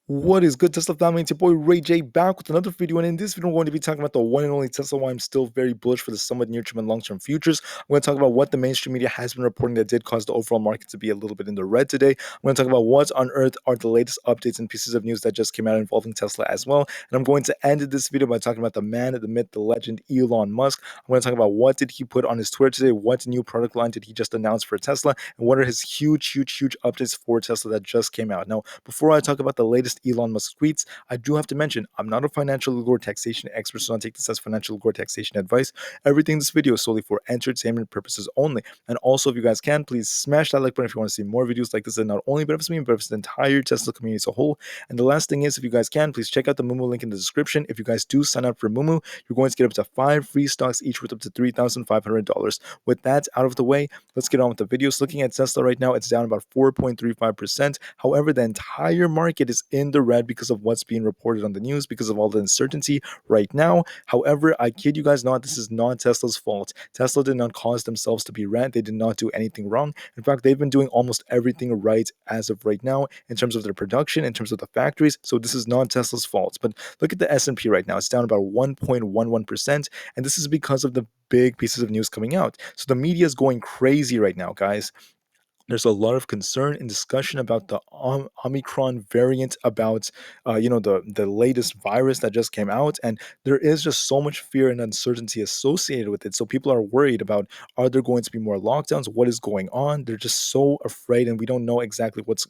What is good, Tesla family? It's your boy Ray J back with another video, and in this video, I'm going to be talking about the one and only Tesla. Why I'm still very bullish for the somewhat near-term and long-term futures. I'm going to talk about what the mainstream media has been reporting that did cause the overall market to be a little bit in the red today. I'm going to talk about what on earth are the latest updates and pieces of news that just came out involving Tesla as well. And I'm going to end this video by talking about the man, the myth, the legend, Elon Musk. I'm going to talk about what did he put on his Twitter today, what new product line did he just announce for Tesla, and what are his huge updates for Tesla that just came out. Now, before I talk about the latest Elon Musk tweets, I do have to mention I'm not a financial or taxation expert, so don't take this as financial or taxation advice. Everything in this video is solely for entertainment purposes only. And also, if you guys can, please smash that like button if you want to see more videos like this that not only benefits me, but benefits the entire Tesla community as a whole. And the last thing is, if you guys can, please check out the Moomoo link in the description. If you guys do sign up for Moomoo, you're going to get up to 5 free stocks, each worth up to $3,500. With that out of the way, let's get on with the videos. Looking at Tesla right now, it's down about 4.35%. However, the entire market is in the red because of what's being reported on the news, because of all the uncertainty right now. However, I kid you guys not, this is not Tesla's fault. Tesla did not cause themselves to be red. They did not do anything wrong. In fact, they've been doing almost everything right as of right now in terms of their production, in terms of the factories. So this is not Tesla's fault. But look at the S&P right now. It's down about 1.11%. And this is because of the big pieces of news coming out. So the media is going crazy right now, guys. There's a lot of concern and discussion about the Omicron variant, about the latest virus that just came out, and there is just so much fear and uncertainty associated with it. So people are worried about, are there going to be more lockdowns? What is going on? They're just so afraid, and we don't know exactly what's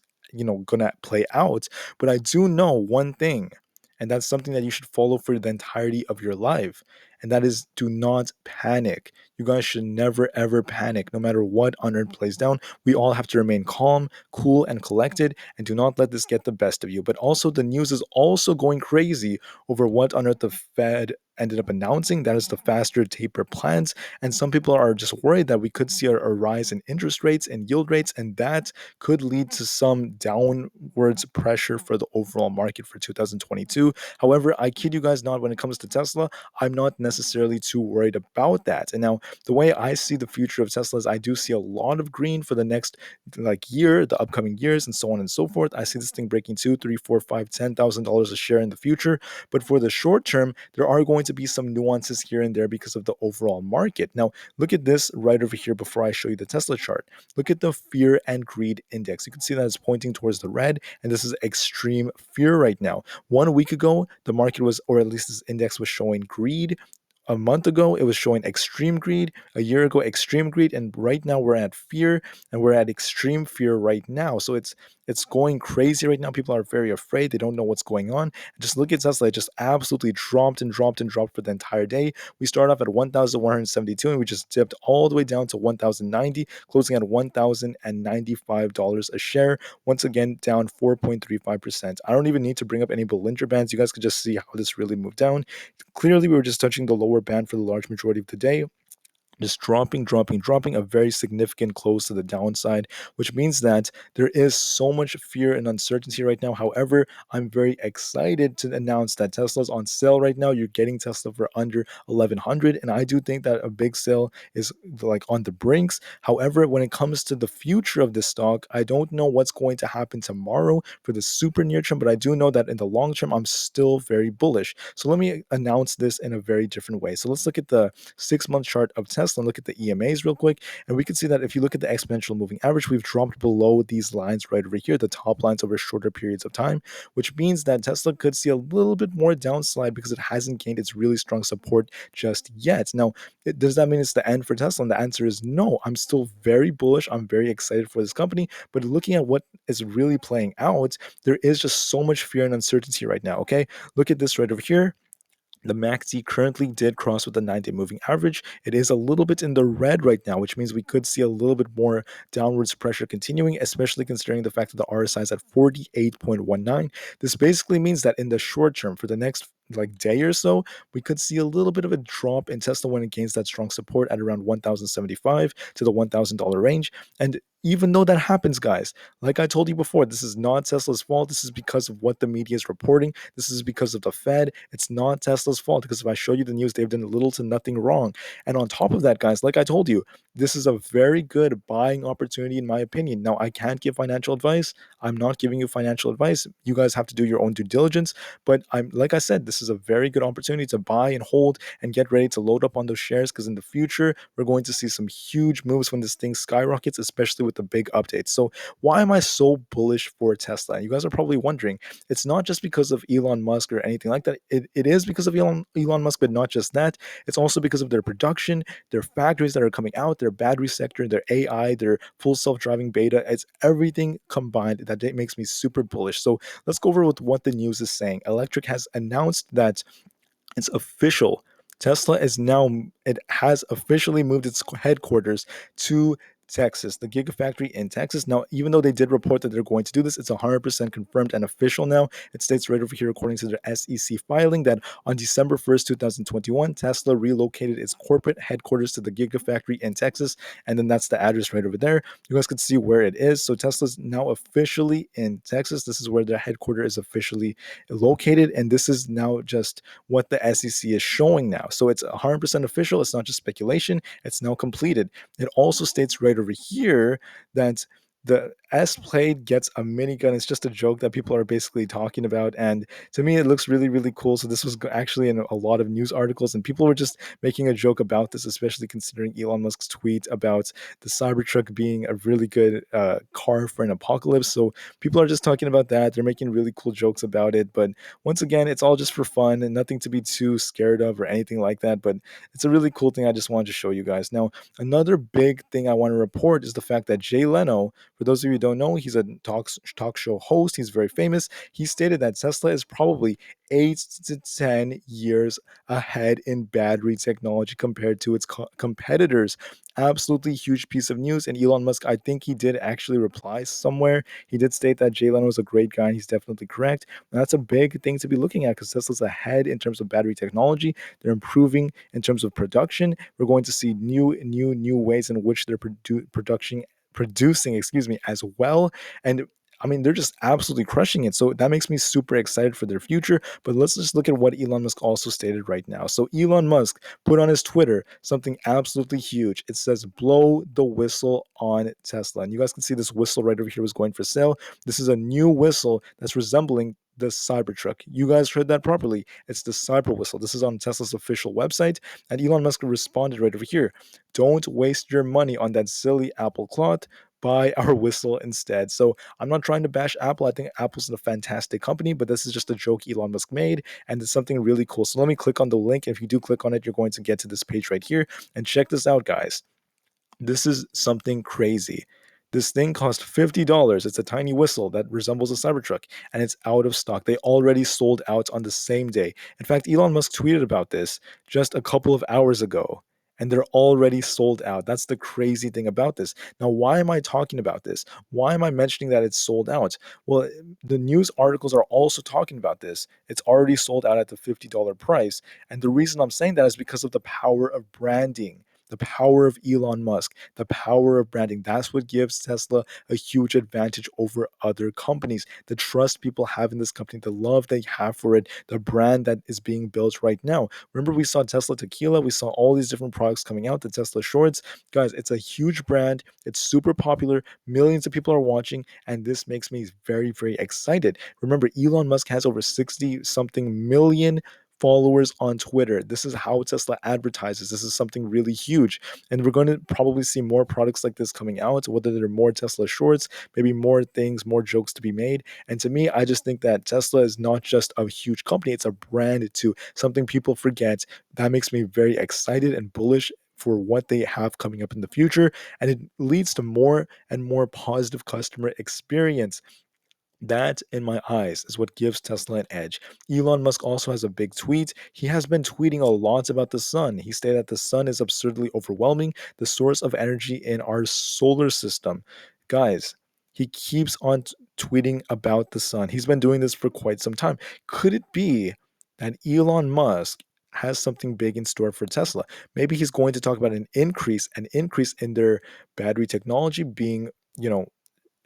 gonna play out. But I do know one thing, and that's something that you should follow for the entirety of your life, and that is, do not panic. You guys should never ever panic, no matter what on earth plays down. We all have to remain calm, cool, and collected, and do not let this get the best of you. But also, the news is also going crazy over what on earth the Fed ended up announcing. That is the faster taper plans. And some people are just worried that we could see a rise in interest rates and yield rates, and that could lead to some downwards pressure for the overall market for 2022. However, I kid you guys not, when it comes to Tesla, I'm not necessarily too worried about that. And now, the way I see the future of Tesla is, I do see a lot of green for the next year, the upcoming years, and so on and so forth. I see this thing breaking $2, $3, $4, $5, $10,000 a share in the future. But for the short term, there are going to be some nuances here and there because of the overall market. Now, look at this right over here before I show you the Tesla chart. Look at the fear and greed index. You can see that it's pointing towards the red, and this is extreme fear right now. 1 week ago, the market was, or at least this index was showing greed. A month ago, it was showing extreme greed. A year ago, extreme greed. And right now, we're at fear, and we're at extreme fear right now. So it's going crazy right now. People are very afraid. They don't know what's going on. Just look at Tesla. It just absolutely dropped and dropped and dropped for the entire day. We started off at 1,172, and we just dipped all the way down to 1,090, closing at $1,095 a share. Once again, down 4.35%. I don't even need to bring up any Bollinger Bands. You guys could just see how this really moved down. Clearly, we were just touching the lower band for the large majority of the day, just dropping, a very significant close to the downside, which means that there is so much fear and uncertainty right now. However, I'm very excited to announce that Tesla's on sale right now. You're getting Tesla for under 1,100, and I do think that a big sale is on the brinks. However, when it comes to the future of this stock, I don't know what's going to happen tomorrow for the super near term, but I do know that in the long term, I'm still very bullish. So let me announce this in a very different way. So let's look at the 6-month chart of Tesla and look at the EMAs real quick. And we can see that if you look at the exponential moving average, we've dropped below these lines right over here, the top lines over shorter periods of time, which means that Tesla could see a little bit more downslide because it hasn't gained its really strong support just yet. Now, does that mean it's the end for Tesla? And the answer is no. I'm still very bullish. I'm very excited for this company. But looking at what is really playing out, there is just so much fear and uncertainty right now. Okay, look at this right over here. The MACD currently did cross with the 9-day moving average. It is a little bit in the red right now, which means we could see a little bit more downwards pressure continuing, especially considering the fact that the RSI is at 48.19. This basically means that in the short term, for the next day or so, we could see a little bit of a drop in Tesla when it gains that strong support at around 1,075 to the $1,000 range. And even though that happens, guys, like I told you before, this is not Tesla's fault. This is because of what the media is reporting. This is because of the Fed. It's not Tesla's fault because if I show you the news, they've done little to nothing wrong. And on top of that, guys, like I told you, this is a very good buying opportunity, in my opinion. Now, I can't give financial advice. I'm not giving you financial advice. You guys have to do your own due diligence. But I'm like I said, this is a very good opportunity to buy and hold and get ready to load up on those shares because in the future, we're going to see some huge moves when this thing skyrockets, especially with the big updates. So, why am I so bullish for Tesla? And you guys are probably wondering, it's not just because of Elon Musk or anything like that. It is because of Elon Musk, but not just that. It's also because of their production, their factories that are coming out, their battery sector, their AI, their full self-driving beta. It's everything combined that makes me super bullish. So let's go over with what the news is saying. Electric has announced that it's official. Tesla is now, it has officially moved its headquarters to Texas, the Gigafactory in Texas. Now, even though they did report that they're going to do this, it's 100% confirmed and official now. It states right over here, according to their SEC filing, that on December 1st, 2021, Tesla relocated its corporate headquarters to the Gigafactory in Texas. And then that's the address right over there. You guys can see where it is. So Tesla's now officially in Texas. This is where their headquarters is officially located. And this is now just what the SEC is showing now. So it's 100% official. It's not just speculation. It's now completed. It also states right over here that the S Plate gets a minigun. It's just a joke that people are basically talking about. And to me, it looks really, really cool. So this was actually in a lot of news articles, and people were just making a joke about this, especially considering Elon Musk's tweet about the Cybertruck being a really good car for an apocalypse. So people are just talking about that. They're making really cool jokes about it. But once again, it's all just for fun and nothing to be too scared of or anything like that. But it's a really cool thing I just wanted to show you guys. Now, another big thing I want to report is the fact that Jay Leno, for those of you who don't know, he's a talk show host. He's very famous. He stated that Tesla is probably 8 to 10 years ahead in battery technology compared to its competitors. Absolutely huge piece of news. And Elon Musk, I think he did actually reply somewhere. He did state that Jay Leno is a great guy, and he's definitely correct. And that's a big thing to be looking at because Tesla's ahead in terms of battery technology. They're improving in terms of production. We're going to see new ways in which they're producing, excuse me, as well. And I mean, they're just absolutely crushing it. So that makes me super excited for their future. But let's just look at what Elon Musk also stated right now. So Elon Musk put on his Twitter something absolutely huge. It says, blow the whistle on Tesla. And you guys can see this whistle right over here was going for sale. This is a new whistle that's resembling the Cybertruck. You guys heard that properly. It's the Cyber whistle. This is on Tesla's official website. And Elon Musk responded right over here. Don't waste your money on that silly Apple cloth. Buy our whistle instead. So I'm not trying to bash Apple. I think Apple's a fantastic company, but this is just a joke Elon Musk made, and it's something really cool. So let me click on the link. If you do click on it, you're going to get to this page right here. And check this out, guys. This is something crazy. This thing cost $50. It's a tiny whistle that resembles a Cybertruck, and it's out of stock. They already sold out on the same day. In fact, Elon Musk tweeted about this just a couple of hours ago, and they're already sold out. That's the crazy thing about this. Now, why am I talking about this? Why am I mentioning that it's sold out? Well, the news articles are also talking about this. It's already sold out at the $50 price. And the reason I'm saying that is because of the power of branding, the power of Elon Musk, the power of branding. That's what gives Tesla a huge advantage over other companies. The trust people have in this company, the love they have for it, the brand that is being built right now. Remember, we saw Tesla Tequila, we saw all these different products coming out, the Tesla Shorts. Guys, it's a huge brand. It's super popular. Millions of people are watching, and this makes me very, very excited. Remember, Elon Musk has over 60 something million followers on Twitter. This is how Tesla advertises. This is something really huge. And we're going to probably see more products like this coming out, whether there are more Tesla shorts, maybe more things, more jokes to be made. And to me, I just think that Tesla is not just a huge company, it's a brand too, something people forget. That makes me very excited and bullish for what they have coming up in the future. And it leads to more and more positive customer experience. That, in my eyes, is what gives Tesla an edge. Elon Musk also has a big tweet. He has been tweeting a lot about the sun. He stated that the sun is absurdly overwhelming, the source of energy in our solar system. Guys, he keeps on tweeting about the sun. He's been doing this for quite some time. Could it be that Elon Musk has something big in store for Tesla? Maybe he's going to talk about an increase in their battery technology being you know,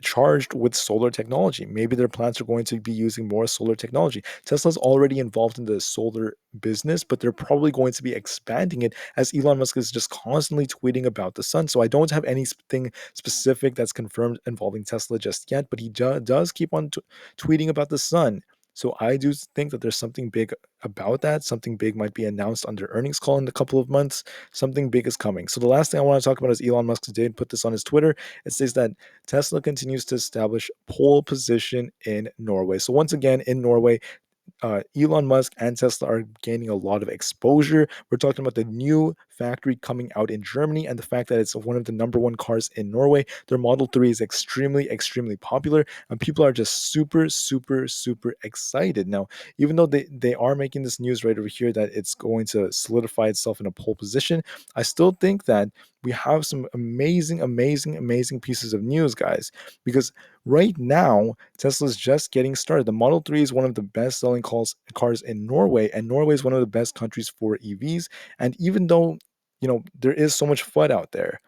charged with solar technology. Maybe their plants are going to be using more solar technology. Tesla's already involved in the solar business, but they're probably going to be expanding it as Elon Musk is just constantly tweeting about the sun. So I don't have anything specific that's confirmed involving Tesla just yet, but he does keep on tweeting about the sun. So I do think that there's something big about that. Something big might be announced on their earnings call in a couple of months. Something big is coming. So the last thing I want to talk about is Elon Musk did put this on his Twitter. It says that Tesla continues to establish pole position in Norway. So once again, in Norway, Elon Musk and Tesla are gaining a lot of exposure. We're talking about the new factory coming out in Germany and the fact that it's one of the number one cars in Norway. Their Model 3 is extremely, extremely popular, and people are just super, super, super excited. Now, even though they are making this news right over here that it's going to solidify itself in a pole position, I still think that we have some amazing, amazing, amazing pieces of news, guys, because right now, Tesla's just getting started. The Model 3 is one of the best selling cars in Norway, and Norway is one of the best countries for EVs. And even though, there is so much FUD out there,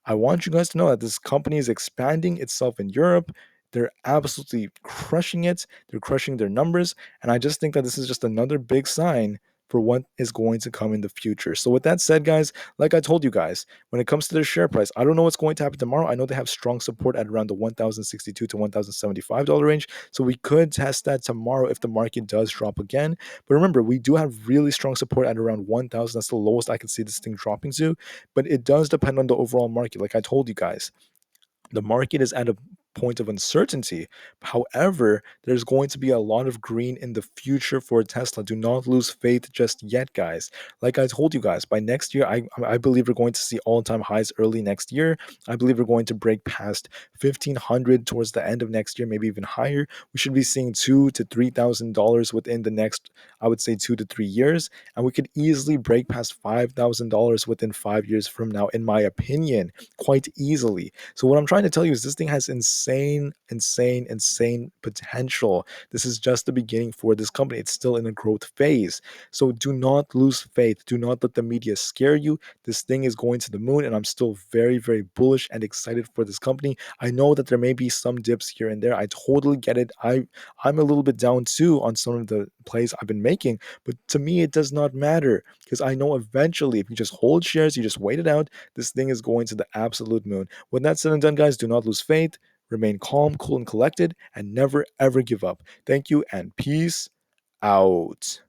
I want you guys to know that this company is expanding itself in Europe. They're absolutely crushing it. They're crushing their numbers. And I just think that this is just another big sign for what is going to come in the future. So, with that said, guys, like I told you guys, when it comes to their share price, I don't know what's going to happen tomorrow. I know they have strong support at around the $1,062 to $1,075 range. So, we could test that tomorrow if the market does drop again. But remember, we do have really strong support at around 1,000. That's the lowest I can see this thing dropping to, but it does depend on the overall market. Like I told you guys, the market is at a point of uncertainty. However, there's going to be a lot of green in the future for Tesla. Do not lose faith just yet, guys. Like I told you guys, by next year, I believe we're going to see all-time highs early next year. I believe we're going to break past 1,500 towards the end of next year, maybe even higher. We should be seeing $2,000 to $3,000 within the next, I would say, 2 to 3 years, and we could easily break past $5,000 within 5 years from now, in my opinion, quite easily. So what I'm trying to tell you is this thing has insane, insane, insane potential. This is just the beginning for this company. It's still in a growth phase. So do not lose faith. Do not let the media scare you. This thing is going to the moon, and I'm still very, very bullish and excited for this company. I know that there may be some dips here and there. I totally get it. I'm a little bit down too on some of the plays I've been making, but to me it does not matter because I know eventually if you just hold shares, you just wait it out, this thing is going to the absolute moon. When that's said and done, guys, do not lose faith. Remain calm, cool, and collected, and never ever give up. Thank you, and peace out.